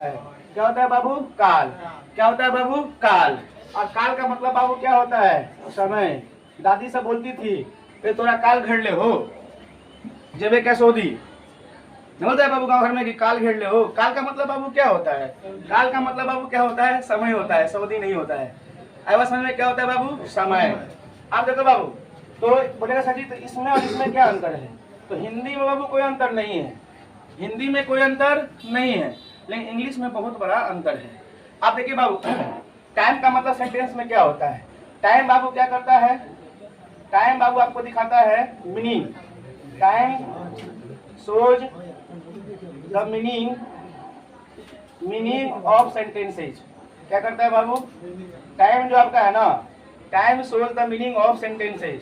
क्या होता है बाबू? काल। क्या होता है बाबू? काल। और काल का मतलब बाबू क्या होता है? समय। दादी से बोलती थी ये तोरा काल घेर ले हो जेबे क्या सोदी, नहीं बोलता है बाबू गाँव घर में कि काल घेर ले हो। काल का मतलब बाबू क्या होता है? काल का मतलब बाबू क्या होता है? समय होता है, सऊदी नहीं होता है। आया समझ में? क्या होता है बाबू? समय। आप देखो बाबू, तो बोलेगा सर जी तो इसमें और इसमें क्या अंतर है? तो हिंदी में बाबू कोई अंतर नहीं है, हिंदी में कोई अंतर नहीं है, लेकिन इंग्लिश में बहुत बड़ा अंतर है। आप देखिए बाबू, टाइम का मतलब सेंटेंस में क्या होता है? टाइम बाबू क्या करता है? टाइम बाबू आपको दिखाता है meaning. Time shows the meaning of sentences. क्या करता है बाबू? टाइम जो आपका है ना, time shows the meaning of sentences.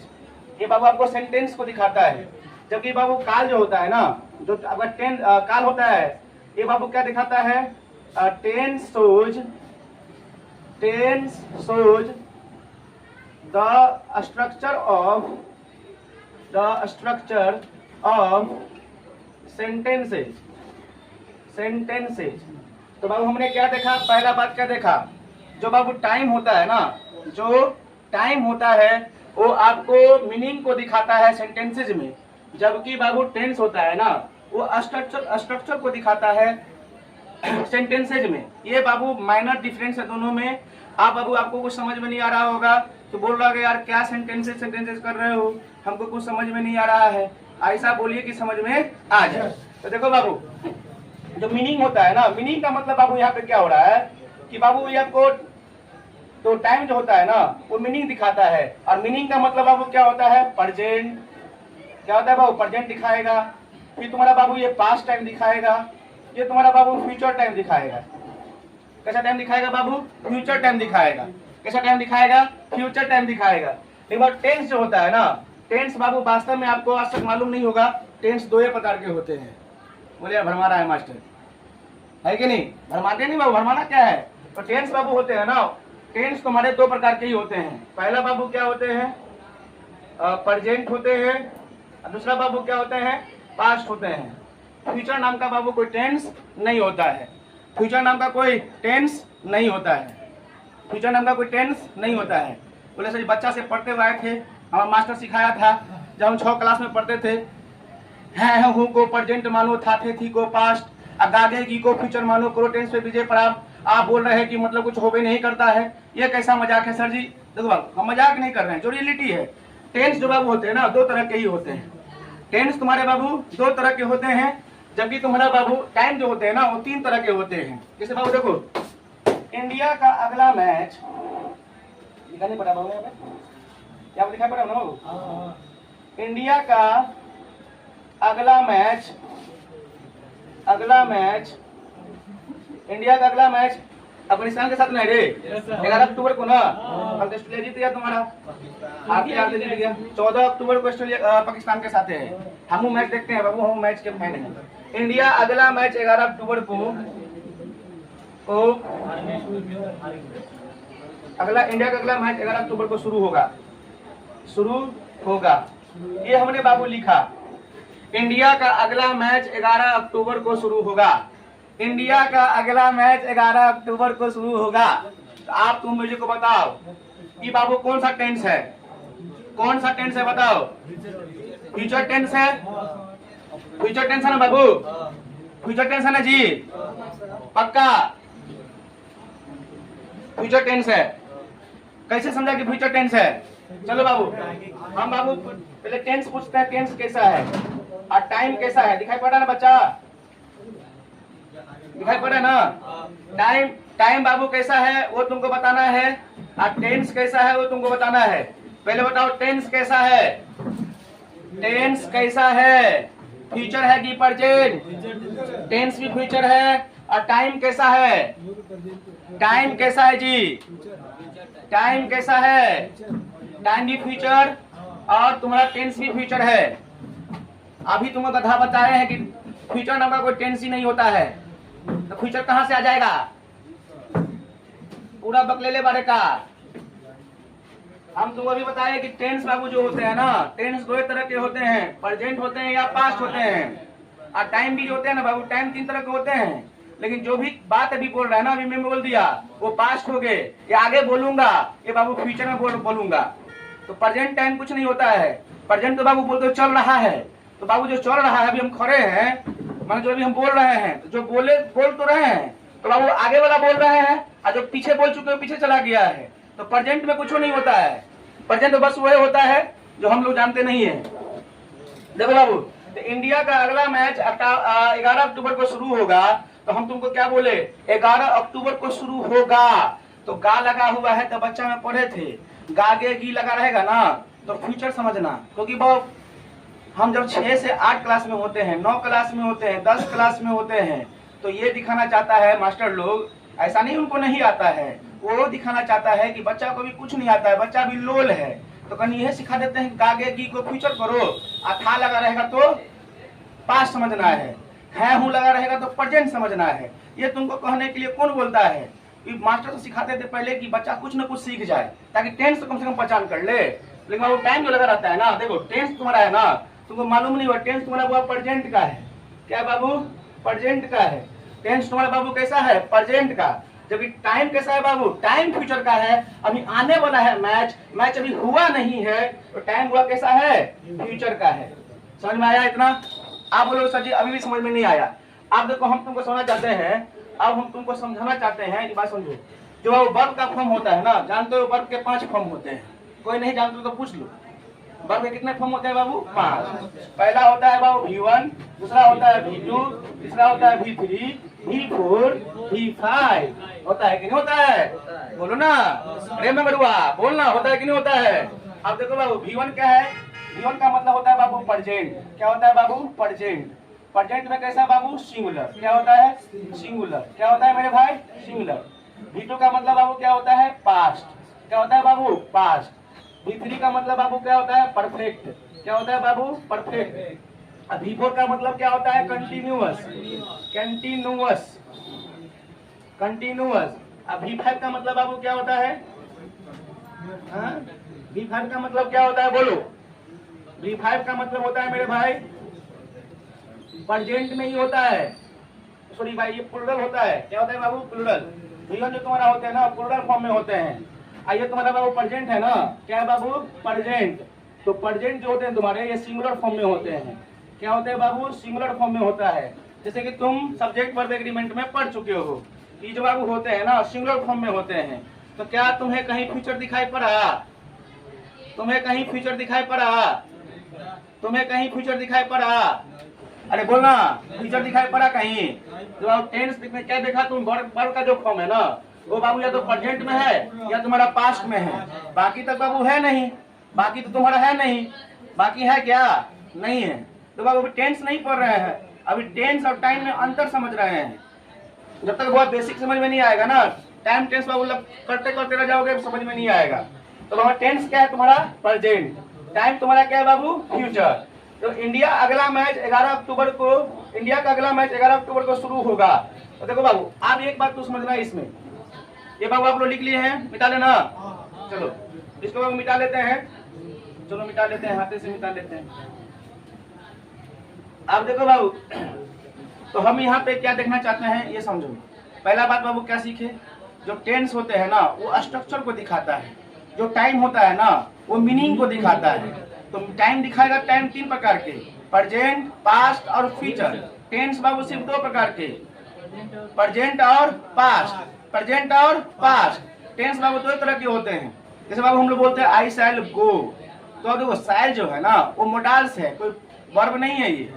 ये बाबू आपको सेंटेंस को दिखाता है। जबकि बाबू काल जो होता है ना, जो आपका काल होता है, ये बाबू क्या दिखाता है? Tense shows the structure of sentences. तो बाबू हमने क्या देखा? पहला बात क्या देखा? जो बाबू टाइम होता है ना, जो टाइम होता है वो आपको मीनिंग को दिखाता है सेंटेंसेज में। जबकि बाबू टेंस होता है ना, वो स्ट्रक्चर को दिखाता है सेंटेंसेज में। ये बाबू माइनर डिफरेंस है दोनों में। आप बाबू आपको कुछ समझ में नहीं आ रहा होगा तो बोल रहा है यार क्या सेंटेंसेज कर रहे हो, हमको कुछ समझ में नहीं आ रहा है। ऐसा बोलिए कि समझ में आ जाए। तो देखो बाबू, जो मीनिंग होता है ना, मीनिंग का मतलब बाबू यहाँ पे क्या हो रहा है कि बाबू ये आपको तो टाइम जो होता है ना वो मीनिंग दिखाता है। और मीनिंग का मतलब बाबू क्या होता है? प्रेजेंट। क्या होता है बाबू? प्रेजेंट दिखाएगा। फिर तुम्हारा बाबू ये पास्ट टाइम दिखाएगा, ये तुम्हारा बाबू फ्यूचर टाइम दिखाएगा। कैसा टाइम दिखाएगा बाबू? फ्यूचर टाइम दिखाएगा। कैसा टाइम दिखाएगा? फ्यूचर टाइम दिखाएगा। लेकिन टेंस जो होता है ना, टेंस बाबू वास्तव में आपको आज तक मालूम नहीं होगा, टेंस दो ही प्रकार के होते हैं। बोले भरमा रहा है मास्टर, है कि नहीं? भरमाते नहीं बाबू, भरमाना क्या है? तो टेंस बाबू होते हैं ना, टेंस तुम्हारे दो प्रकार के ही होते हैं। पहला बाबू क्या होते हैं? प्रेजेंट होते हैं। दूसरा बाबू क्या होते हैं? पास्ट होते हैं। फ्यूचर नाम का बाबू कोई टेंस नहीं होता है। फ्यूचर नाम का कोई टेंस नहीं होता है। फ्यूचर नाम का कोई टेंस नहीं होता है। बोले सर बच्चा से पढ़ते हुए आए थे, हमारा मास्टर सिखाया था जब हम 6 क्लास में पढ़ते थे, है हूँ को प्रेजेंट मानो, था थे थी को पास्ट, अगागे की को फ्यूचर मानो, करो टेंस पे विजय प्राप्त। आप बोल रहे हैं कि मतलब कुछ हो भी नहीं करता है, ये कैसा मजाक है सर जी? देखो बाबू हम मजाक नहीं कर रहे हैं, जो रियलिटी है। टेंस जो बाबू होते हैं ना, दो तरह के ही होते हैं। टेंस तुम्हारे बाबू दो तरह के होते हैं, जबकि तुम्हारा बाबू टाइम जो होते हैं ना वो 3 तरह के होते हैं। जैसे बाबू देखो, इंडिया का अगला मैच लिखा नहीं पड़ा बाबू, यहाँ पे क्या लिखा पड़ा ना बाबू? इंडिया का अगला मैच इंडिया का अगला मैच अफगानिस्तान के साथ में है रे, 11 अक्टूबर को ना। अब ऑस्ट्रेलिया जीत गया तुम्हारा, आपके जीत गया। 14 अक्टूबर को ऑस्ट्रेलिया पाकिस्तान के साथ है। हम मैच देखते हैं बाबू, हम मैच के फैन हैं। इंडिया अगला मैच 11 अक्टूबर को इंडिया का अगला मैच 11 अक्टूबर को शुरू होगा। ये हमने बाबू लिखा, इंडिया का अगला मैच 11 अक्टूबर को शुरू होगा। इंडिया का अगला मैच 11 अक्टूबर को शुरू होगा। तो आप तुम मुझे को बताओ कि बाबू कौन सा टेंस है? कौन सा टेंस है बताओ? फ्यूचर टेंस है। फ्यूचर टेंस है ना बाबू? फ्यूचर टेंस है ना जी? पक्का फ्यूचर टेंस है। कैसे समझा कि फ्यूचर टेंस है? चलो बाबू, हम बाबू पहले टेंस पूछते हैं, टेंस कैसा है और टाइम कैसा है। दिखाई पड़ा ना बच्चा? दिखाई पड़ा ना? टाइम बाबू कैसा है वो तुमको बताना है, और टेंस कैसा है वो तुमको बताना है। पहले बताओ टेंस कैसा है? टेंस कैसा है? फ्यूचर है कि प्रेजेंट? टेंस भी फ्यूचर है। और टाइम कैसा है? टाइम कैसा है जी? टाइम कैसा है? टाइम भी फ्यूचर और तुम्हारा टेंस भी फ्यूचर है। अभी तुमको कथा बता रहे हैं कि फ्यूचर नाम का कोई टेंस ही नहीं होता है, तो फ्यूचर कहां से आ जाएगा? पूरा बकलेले बारे का हम तुमको अभी बताए कि टेंस बाबू जो होते हैं ना, टेंस दो तरह के होते हैं, प्रेजेंट होते हैं या पास्ट होते हैं। और टाइम भी जो होते हैं ना बाबू, टाइम 3 तरह के होते हैं। लेकिन जो भी बात अभी बोल रहा है ना, अभी मैं बोल दिया वो पास्ट हो गए, ये आगे बोलूंगा, ये बाबू फ्यूचर में बोलूंगा। तो प्रेजेंट टाइम कुछ नहीं होता है। प्रेजेंट तो बाबू बोलते चल रहा है, तो बाबू जो चल रहा है, अभी हम खड़े हैं, मान जो अभी हम बोल रहे हैं, तो जो बोल तो रहे हैं, तो बाबू आगे वाला बोल रहे हैं, और जो पीछे बोल चुके हैं पीछे चला गया है। तो प्रेजेंट में कुछ नहीं होता है। प्रेजेंट तो बस वही होता है जो हम लोग जानते नहीं है। देखो बाबू, तो इंडिया का अगला मैच 11 अक्टूबर को शुरू होगा, तो हम तुमको क्या बोले, 11 अक्टूबर को शुरू होगा। तो गा लगा हुआ है, तो बच्चा में पढ़े थे, गागे गी लगा रहेगा ना, तो फ्यूचर समझना। क्योंकि वो हम जब 6 से 8 क्लास में होते हैं, 9 क्लास में होते हैं, 10 क्लास में होते हैं, तो ये दिखाना चाहता है मास्टर लोग, ऐसा नहीं उनको नहीं आता है, वो दिखाना चाहता है कि बच्चा को भी कुछ नहीं आता है, बच्चा भी लोल है। तो कहीं यह सिखा देते हैं गागे गी को फ्यूचर करो, था लगा रहेगा तो पास्ट समझना है हूं लगा रहेगा तो प्रेजेंट समझना है। ये तुमको कहने के लिए कौन बोलता है? कि मास्टर तो सिखाते थे पहले कि बच्चा कुछ न कुछ सीख जाए, ताकि टेंस तो कम से कम पहचान कर ले। लेकिन वो टाइम जो लगा रहता है ना, देखो टेंस तुम्हारा है ना, तुमको मालूम नहीं हुआ, टेंस तुम्हारा हुआ प्रेजेंट का है। क्या बाबू? प्रेजेंट का है। टेंस तुम्हारा बाबू कैसा है? प्रेजेंट का। जबकि टाइम कैसा है बाबू? टाइम फ्यूचर का है, अभी आने वाला है मैच अभी हुआ नहीं है, तो टाइम हुआ कैसा है? फ्यूचर का है। समझ में आया इतना? आप बोलो सर जी अभी भी समझ में नहीं आया। आप देखो, हम तुमको समझना चाहते हैं, अब हम तुमको समझाना चाहते हैं, ये बात समझो। जो वर्ब का फॉर्म होता है ना, जानते हो वर्ब के 5 फॉर्म होते हैं, कोई नहीं जानते तो पूछ लो। वर्ब के कितने फॉर्म होते हैं बाबू? 5। पहला होता है बाबू V1, दूसरा होता है V2, तीसरा होता है V3, V4, V5 होता है कि नहीं होता है? बोलो ना, अरे मैं बड़ुआ बोलना, होता है कि नहीं होता है? अब देखो बाबू, V1 क्या है? V1 का मतलब होता है बाबू प्रेजेंट। क्या होता है बाबू? प्रेजेंट। प्रेजेंट में कैसा बाबू? सिंगुलर। क्या होता है? सिंगुलर। क्या होता है मेरे भाई? सिंगुलर। V2 का मतलब बाबू क्या होता है? पास्ट। क्या होता है बाबू? पास्ट। V3 का मतलब बाबू क्या होता है? परफेक्ट। क्या होता है बाबू? परफेक्ट। अब V4 का मतलब क्या होता है? कंटिन्यूअस। कंटिन्यूअस। कंटिन्यूअस। अब V5 का मतलब बाबू क्या होता है? V5 का मतलब क्या होता है? बोलो। V5 का मतलब होता है मेरे भाई प्रेजेंट में ही होता है। सॉरी भाई, ये प्लूरल होता है। क्या होता है बाबू? प्लूरल। V1 जो तुम्हारा होते हैं ना, प्लूरल फॉर्म में होते हैं। आइए तुम्हारा बाबू प्रेजेंट है ना, क्या है बाबू? प्रेजेंट। तो प्रेजेंट जो होते हैं तुम्हारे, ये सिंगुलर फॉर्म में होते हैं। क्या होते हैं बाबू? सिंगुलर फॉर्म में होता है। जैसे कि तुम सब्जेक्ट वर्ब एग्रीमेंट में पढ़ चुके हो, ये जो बाबू होते हैं ना, सिंगुलर फॉर्म में होते हैं। तो क्या तुम्हें कहीं फ्यूचर दिखाई पड़ा? तुम्हें कहीं फ्यूचर दिखाई पड़ा? तुम्हें कहीं फ्यूचर दिखाई पड़ा? अरे बोलना, फ्यूचर दिखाई पड़ा कहीं? जो आप टेंस में क्या देखा तुम? वर्ब का जो फॉर्म है ना, वो बाबू या तो प्रेजेंट में है या तुम्हारा पास्ट में है, बाकी तक बाबू है नहीं। बाकी तो तुम्हारा है नहीं, बाकी है क्या? नहीं है। तो बाबू अभी टेंस नहीं पढ़ रहे हैं, अभी टेंस और टाइम में अंतर समझ रहे हैं। जब तक बहुत बेसिक समझ में नहीं आएगा ना, टाइम टेंस बाबू करते करते रह जाओगे, समझ में नहीं आएगा। तो बाबू टेंस क्या है तुम्हारा? प्रेजेंट। टाइम तुम्हारा क्या है बाबू? फ्यूचर। तो इंडिया अगला मैच 11 अक्टूबर को, इंडिया का अगला मैच 11 अक्टूबर को शुरू होगा। तो देखो बाबू, आप एक बात तो समझना इसमें, ये बाबू आप लोग लिख लिए हैं, मिटा लेना। चलो इसको बाबू मिटा लेते हैं, चलो मिटा लेते हैं, हाथे से मिटा लेते हैं। आप देखो बाबू, तो हम यहाँ पे क्या देखना चाहते हैं ये समझो। पहला बात बाबू क्या सीखे? जो टेंस होते हैं ना, वो स्ट्रक्चर को दिखाता है। जो टाइम होता है ना, वो मीनिंग को दिखाता है। तो टाइम दिखाएगा, टाइम 3 प्रकार के, प्रेजेंट, पास्ट और फ्यूचर। टेंस बाबू सिर्फ 2 प्रकार के, प्रेजेंट और पास्ट। प्रेजेंट और पास्ट टेंस बाबू 2 तरह के होते हैं। जैसे बाबू हम लोग बोलते हैं आई शैल गो, तो देखो शैल जो है ना, वो मोडाल्स है, कोई वर्ब नहीं है, ये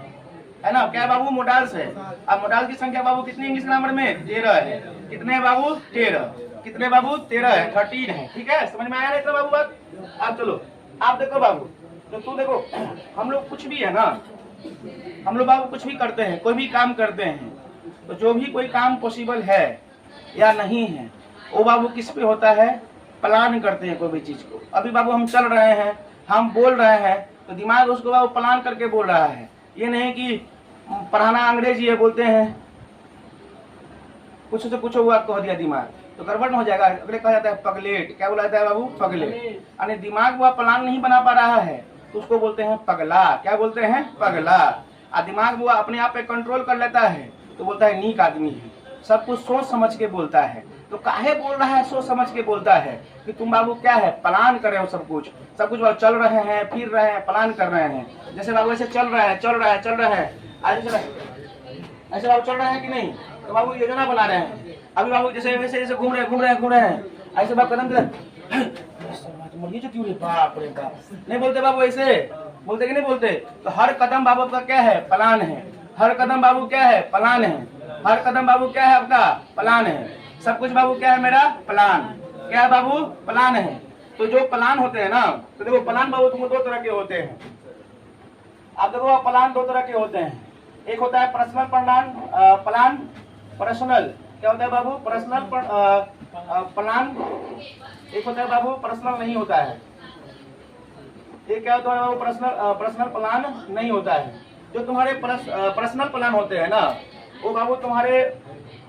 है ना। क्या बाबू? मोडाल्स है। अब मोडाल की संख्या बाबू कितनी इंग्लिश ग्रामर में? 13 है। कितने बाबू? 13। कितने बाबू? 13 है, 13 है। ठीक है, समझ में आया ना बाबू बात? अब चलो आप देखो बाबू, तो तू देखो, हम लोग कुछ भी है ना, हम लोग बाबू कुछ भी करते हैं, कोई भी काम करते हैं, तो जो भी कोई काम पॉसिबल है या नहीं है, वो बाबू किस पे होता है? प्लान करते हैं कोई भी चीज को। अभी बाबू हम चल रहे हैं, हम बोल रहे हैं, तो दिमाग उसको बाबू प्लान करके बोल रहा है। ये नहीं कि पढ़ाना अंग्रेजी है बोलते हैं, कुछ से कुछ हुआ कह दिया दिमाग, तो गड़बड़ हो जाएगा। अगले कहा जाता है पगलेट। क्या बोला जाता है बाबू? पगलेट। यानी दिमाग वो प्लान नहीं बना पा रहा है, तो उसको बोलते हैं पगला। क्या बोलते हैं? पगला। और दिमाग वो अपने आप पे कंट्रोल कर लेता है, तो बोलता है नीक आदमी है। सब कुछ सोच समझ के बोलता है। तो काहे बोल रहा है सोच समझ के बोलता है कि तुम बाबू क्या है प्लान कर रहे हो, सब कुछ बाबू चल रहे हैं, फिर रहे हैं, प्लान कर रहे हैं। जैसे बाबू ऐसे चल रहा है ऐसे बाबू चल रहे हैं कि नहीं, तो बाबू योजना बना रहे हैं। अभी बाबू जैसे वैसे जैसे घूम रहे हैं ऐसे बाबू कदम ये जो क्यों रे बाप रे बाप नहीं बोलते बाबू, ऐसे बोलते कि नहीं बोलते। तो हर कदम बाबू का क्या है प्लान है, हर कदम बाबू क्या है प्लान है, हर कदम बाबू क्या है आपका प्लान है। सब कुछ बाबू क्या है मेरा प्लान, क्या है बाबू प्लान है। तो जो प्लान होते हैं ना, तो देखो प्लान बाबू तुमको दो तरह के होते हैं। आप देखो प्लान दो तरह के होते हैं, एक होता है पर्सनल प्लान, पर्सनल क्या होता है बाबू पर्सनल प्लान, एक होता है बाबू पर्सनल नहीं होता है। ये क्या होता है बाबू पर्सनल प्लान नहीं होता है। जो तुम्हारे पर्सनल प्लान होते हैं ना, वो बाबू तुम्हारे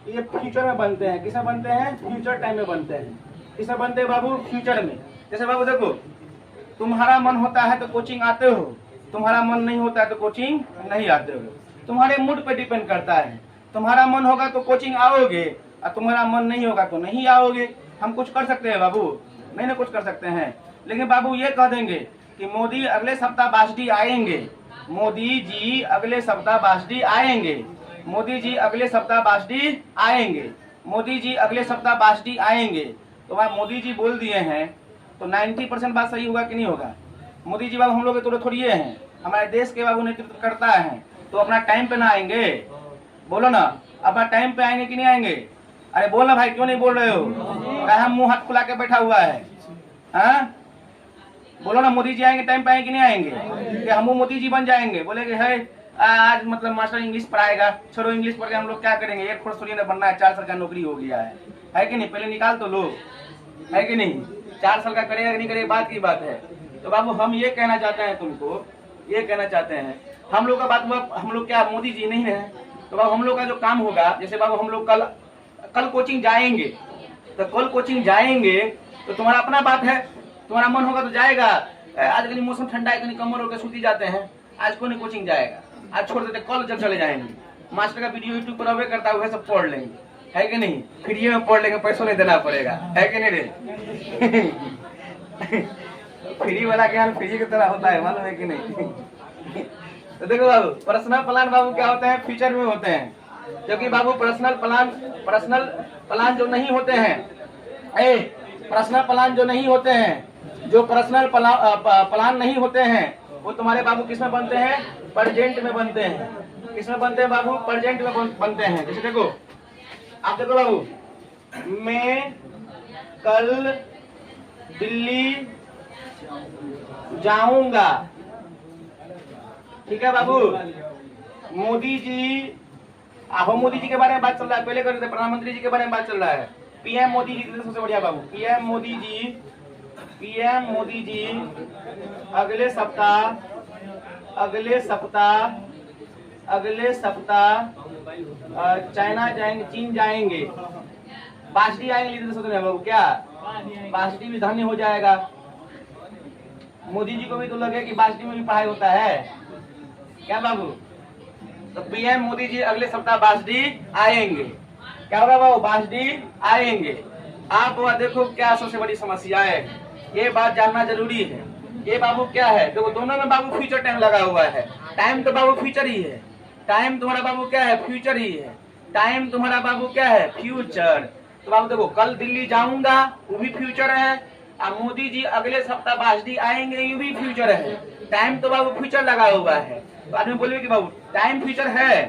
ये फ्यूचर में बनते हैं। किसमें बनते हैं? फ्यूचर टाइम में बनते हैं। किसमें बनते हैं बाबू? फ्यूचर में। जैसे बाबू देखो, तुम्हारा मन होता है तो कोचिंग आते हो, तुम्हारा मन नहीं होता है तो कोचिंग नहीं आते हो। तुम्हारे मूड पे डिपेंड करता है। तुम्हारा मन होगा तो कोचिंग आओगे और तुम्हारा मन नहीं होगा तो नहीं आओगे। हम कुछ कर सकते हैं बाबू? नहीं ना कुछ कर सकते हैं। लेकिन बाबू ये कह देंगे कि मोदी अगले सप्ताह बासडी आएंगे, मोदी जी अगले सप्ताह बासडी आएंगे, मोदी जी अगले सप्ताह बासडी आएंगे, मोदी जी अगले सप्ताह बासडी आएंगे। तो भाई मोदी जी बोल दिए हैं तो 90% बात सही होगा कि नहीं होगा? मोदी जी बाबू हम लोग तो थोड़ी हैं, हमारे देश के बाबू नेतृत्व करता है, तो अपना टाइम पे ना आएंगे? बोलो ना, अपना टाइम पे आएंगे कि नहीं आएंगे? अरे बोलना भाई, क्यों नहीं बोल रहे हो? हम मुंह हाथ खुला के बैठा हुआ है। हाँ बोलो ना, मोदी जी आएंगे टाइम पे आएंगे कि नहीं आएंगे? कि हम मोदी जी बन जाएंगे? बोलेगे है आज मतलब मास्टर इंग्लिश पढ़ाएगा, छोड़ो इंग्लिश पढ़ के हम लोग क्या करेंगे, एक खोर थोड़ी ना बनना है, 4 साल का नौकरी हो गया है कि नहीं? पहले निकाल तो लो, है कि नहीं? 4 साल का करेगा कि नहीं करेगा बात की बात है। तो बाबू हम ये कहना चाहते हैं तुमको, ये कहना चाहते हैं हम लोग का बात हुआ, हम लोग क्या मोदी जी नहीं है? तो बाबू हम लोग का जो काम होगा, जैसे बाबू हम लोग कल कोचिंग जाएंगे, तो कल कोचिंग जाएंगे तो तुम्हारा अपना बात है, तुम्हारा मन होगा तो जाएगा। आज कल मौसम ठंडा है, कमर होकर सूती जाते हैं, आज कौन नहीं कोचिंग जाएगा, आज छोड़ देते, कल जब चले जाएंगे। मास्टर का वीडियो यूट्यूब पर अवे करता है, सब पढ़ लेंगे, है कि नहीं? फ्री में पढ़ लेंगे, पैसों नहीं देना पड़ेगा, है कि नहीं रे? फ्री वाला ज्ञान फ्री की तरह होता है, मालूम है कि नहीं? तो देखो बाबू, पर्सनल प्लान बाबू क्या होते हैं? फ्यूचर में होते हैं। क्योंकि बाबू पर्सनल प्लान जो नहीं होते हैं, पर्सनल प्लान जो नहीं होते हैं, जो पर्सनल प्लान नहीं होते हैं, वो तुम्हारे बाबू किस में बनते हैं? प्रेजेंट में बनते हैं। किस में बनते हैं बाबू? प्रेजेंट में बनते हैं। जैसे देखो, आप देखो बाबू, मैं कल दिल्ली जाऊंगा, ठीक है बाबू? मोदी जी, आहो मोदी जी के बारे में बात चल रहा है, पहले कर रहे थे प्रधानमंत्री जी के बारे में बात चल रहा है। पीएम मोदी जी सबसे बढ़िया बाबू, पीएम मोदी जी अगले सप्ताह चाइना जाएंगे, चीन जाएंगे, बासडी आएंगे बाबू। क्या बासडी भी धन्य हो जाएगा? मोदी जी को भी तो लगे कि बासडी में भी पढ़ाई होता है, क्या बाबू? तो पीएम मोदी जी अगले सप्ताह बासडी आएंगे। क्या होगा बाबू? बासडी आएंगे। आप वह देखो क्या सबसे बड़ी समस्या है, ये बात जानना जरूरी है। ये बाबू क्या है? देखो दोनों में बाबू फ्यूचर टाइम लगा हुआ है। टाइम तो बाबू फ्यूचर ही है, टाइम तुम्हारा बाबू क्या है? फ्यूचर ही है। टाइम तुम्हारा बाबू क्या है? फ्यूचर। तो बाबू देखो, कल दिल्ली जाऊंगा वो भी फ्यूचर है, और मोदी जी अगले सप्ताह बासडी आएंगे ये भी फ्यूचर है। टाइम तो बाबू फ्यूचर लगा हुआ है। तो आदमी बोले कि बाबू टाइम फ्यूचर है,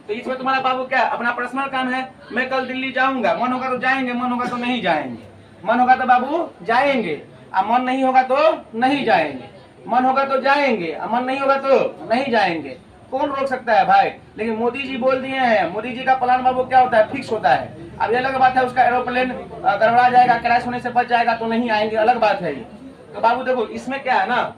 तो इसमें तुम्हारा बाबू क्या अपना पर्सनल काम है, मैं कल दिल्ली जाऊंगा, मन होगा तो जाएंगे, मन होगा तो नहीं जाएंगे, मन होगा तो बाबू जाएंगे, और मन नहीं होगा तो नहीं जाएंगे, मन होगा तो जाएंगे और मन नहीं होगा तो नहीं जाएंगे। कौन रोक सकता है भाई? लेकिन मोदी जी बोल दिए हैं, मोदी जी का प्लान बाबू क्या होता है? फिक्स होता है। अब ये अलग बात है उसका एरोप्लेन गड़बड़ा जाएगा, क्रैश होने से बच जाएगा तो नहीं आएंगे, अलग बात है ये। तो बाबू देखो इसमें क्या है ना,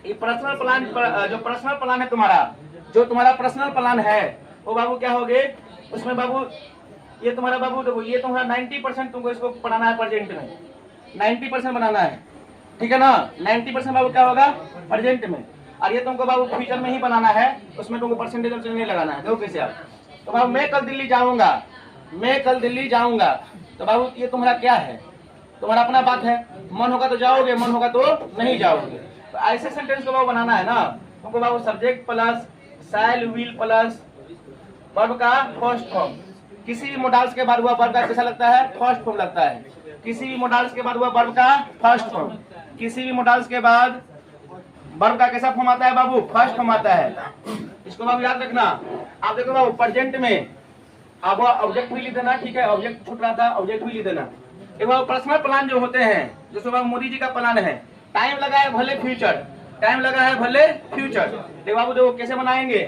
ये पर्सनल प्लान, जो पर्सनल प्लान है तुम्हारा, जो तुम्हारा पर्सनल प्लान है वो बाबू क्या हो गए उसमें बाबू, ये तुम्हारा बाबू देखो, ये तुम्हारा 90% तुमको इसको पढ़ाना है प्रेजेंट में, 90% बनाना है, ठीक है ना? 90% बाबू क्या होगा? प्रेजेंट में। और ये तुमको बाबू फ्यूचर में ही बनाना है, उसमें तुमको परसेंटेज नहीं लगाना है। देखो कैसे आप, तो बाबू मैं कल दिल्ली जाऊंगा, मैं कल दिल्ली जाऊंगा। तो बाबू ये तुम्हारा क्या है, तुम्हारा अपना बात है, मन होगा तो जाओगे, मन होगा तो नहीं जाओगे। तो ऐसे सेंटेंस को बाबू बनाना है ना, तुमको बाबू subject plus shall will plus verb का फर्स्ट फॉर्म। किसी भी मोडाल्स के बाद हुआ वर्ब का कैसा लगता है, फर्स्ट फॉर्म लगता है। किसी भी मोडाल्स के बाद हुआ वर्ब का फर्स्ट फॉर्म, किसी भी मोडाल्स के बाद वर्ब का कैसा फॉर्म आता है बाबू, फर्स्ट फॉर्म आता है। इसको बाबू याद रखना। आप देखो बाबू प्रेजेंट में अब ऑब्जेक्ट भी लिख देना, ठीक है, ऑब्जेक्ट छूट रहा था, ऑब्जेक्ट भी लिख देना। एक बाबू पर्सनल प्लान जो होते हैं, जैसे बाबू मोदी जी का प्लान है, टाइम लगा है भले फ्यूचर, टाइम लगा है भले फ्यूचर। देखो बाबू देखो कैसे बनाएंगे,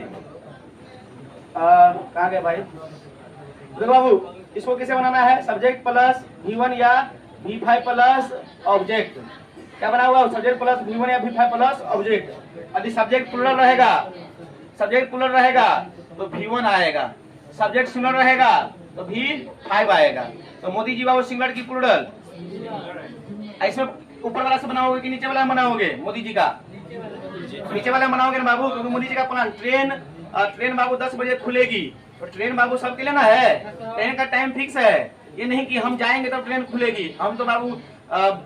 कहाँ गए भाई, देखो बाबू इसको कैसे बनाना है, सब्जेक्ट प्लस V1 या V5 प्लस ऑब्जेक्ट। क्या बना हुआ, सब्जेक्ट प्लस V1 या V5 प्लस ऑब्जेक्ट। यदि सब्जेक्ट प्लूरल रहेगा, सब्जेक्ट प्लूरल रहेगा तो V1 आएगा, सब्जेक्ट सिंगुलर रहेगा तो V5 आएगा। तो मोदी जी बाबू सिंगुलर की प्लूरल, इसमें ऊपर वाला से बनाओगे कि नीचे वाला बनाओगे, मोदी जी का नीचे वाला बनाओगे ना बाबू, क्योंकि मोदी जी का प्लान ट्रेन बाबू 10 बजे खुलेगी। तो ट्रेन बाबू सबके लिए ना है, ट्रेन का टाइम फिक्स है, ये नहीं कि हम जाएंगे तो ट्रेन खुलेगी। हम तो बाबू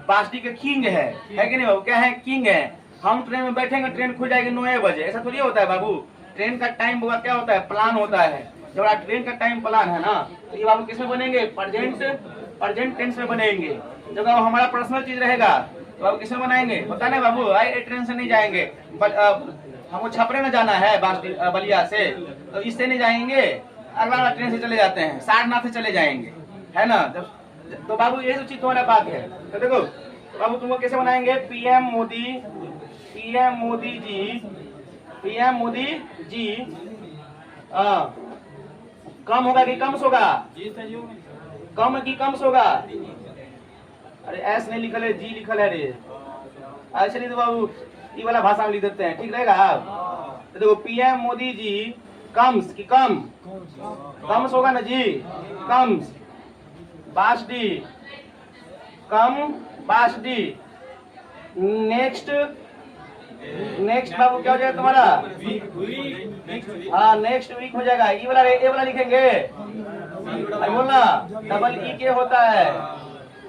बासडी के किंग है कि नहीं बाबू, क्या है, किंग है। हम ट्रेन में बैठेंगे ट्रेन खुल जाएगी 9 बजे, ऐसा थोड़ी होता है बाबू। ट्रेन का टाइम क्या होता है, प्लान होता है। जब ट्रेन का टाइम प्लान है ना, तो ये बाबू किसमें बनेंगे, प्रेजेंट टेंस में बनेंगे। जब हमारा पर्सनल चीज रहेगा तो बाबू किसमें बनाएंगे, पता नहीं बाबू, ट्रेन से नहीं जाएंगे, हमको छपरे में जाना है बलिया से, तो इससे नहीं जाएंगे, अगला ट्रेन से चले जाते हैं, सारनाथ से चले जाएंगे, है ना। तो बाबू ये सब चीज तुम्हारा बात है। तो देखो बाबू तुमको कैसे बनाएंगे, पीएम मोदी जी कम होगा कि कम होगा, कम की कम होगा। अरे एस नहीं लिखल है, जी लिखल है रे। ऐसे नहीं तो बाबू ये वाला भाषा में लिख देते हैं, ठीक रहेगा। तो देखो पीएम मोदी जी कम्स की कम्स होगा ना जी, कम्स बासडी, कम बासडी। नेक्स्ट बाबू क्या हो जाएगा तुम्हारा, हाँ नेक्स्ट वीक हो जाएगा। ये वाला लिखेंगे, बोलना डबल ई के होता है,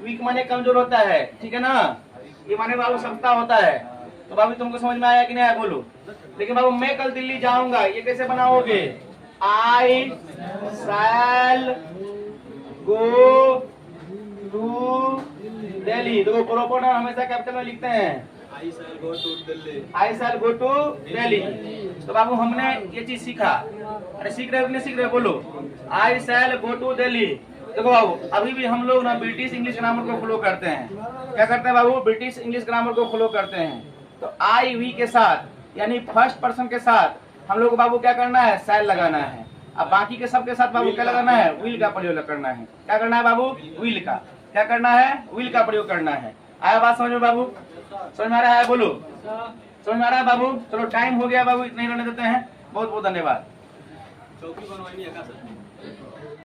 वीक माने कमजोर होता है, ठीक है ना। ये माने बाबू सस्ता होता है। तो बाबू तुमको समझ में आया कि नहीं आया बोलो। लेकिन बाबू मैं कल दिल्ली जाऊंगा, ये कैसे बनाओगे, आई शैल गो टू दिल्ली। देखो प्रॉपर नाम हमेशा कैपिटल में लिखते हैं, आई शैल गो टू दिल्ली। तो बाबू हमने ये चीज सीखा, अरे सीख रहे हो कि नहीं सीख रहे, बोलो आई शैल गो टू दिल्ली। देखो बाबू अभी भी हम लोग ना ब्रिटिश इंग्लिश ग्रामर को फॉलो करते हैं। क्या करते हैं बाबू, ब्रिटिश इंग्लिश ग्रामर को फॉलो करते हैं। तो आई वी के साथ यानी फर्स्ट पर्सन के साथ हम लोग को बाबू क्या करना है, शैल लगाना है। अब बाकी के सब के साथ बाबू क्या लगाना है, विल का प्रयोग करना है। क्या करना है बाबू, विल का, क्या करना है, विल का प्रयोग करना है। आया बात समझ में बाबू, समझ में आ रहा है, बोलो समझ में आ रहा है बाबू। चलो टाइम हो गया बाबू, इतना ही रहने देते हैं। बहुत बहुत धन्यवाद।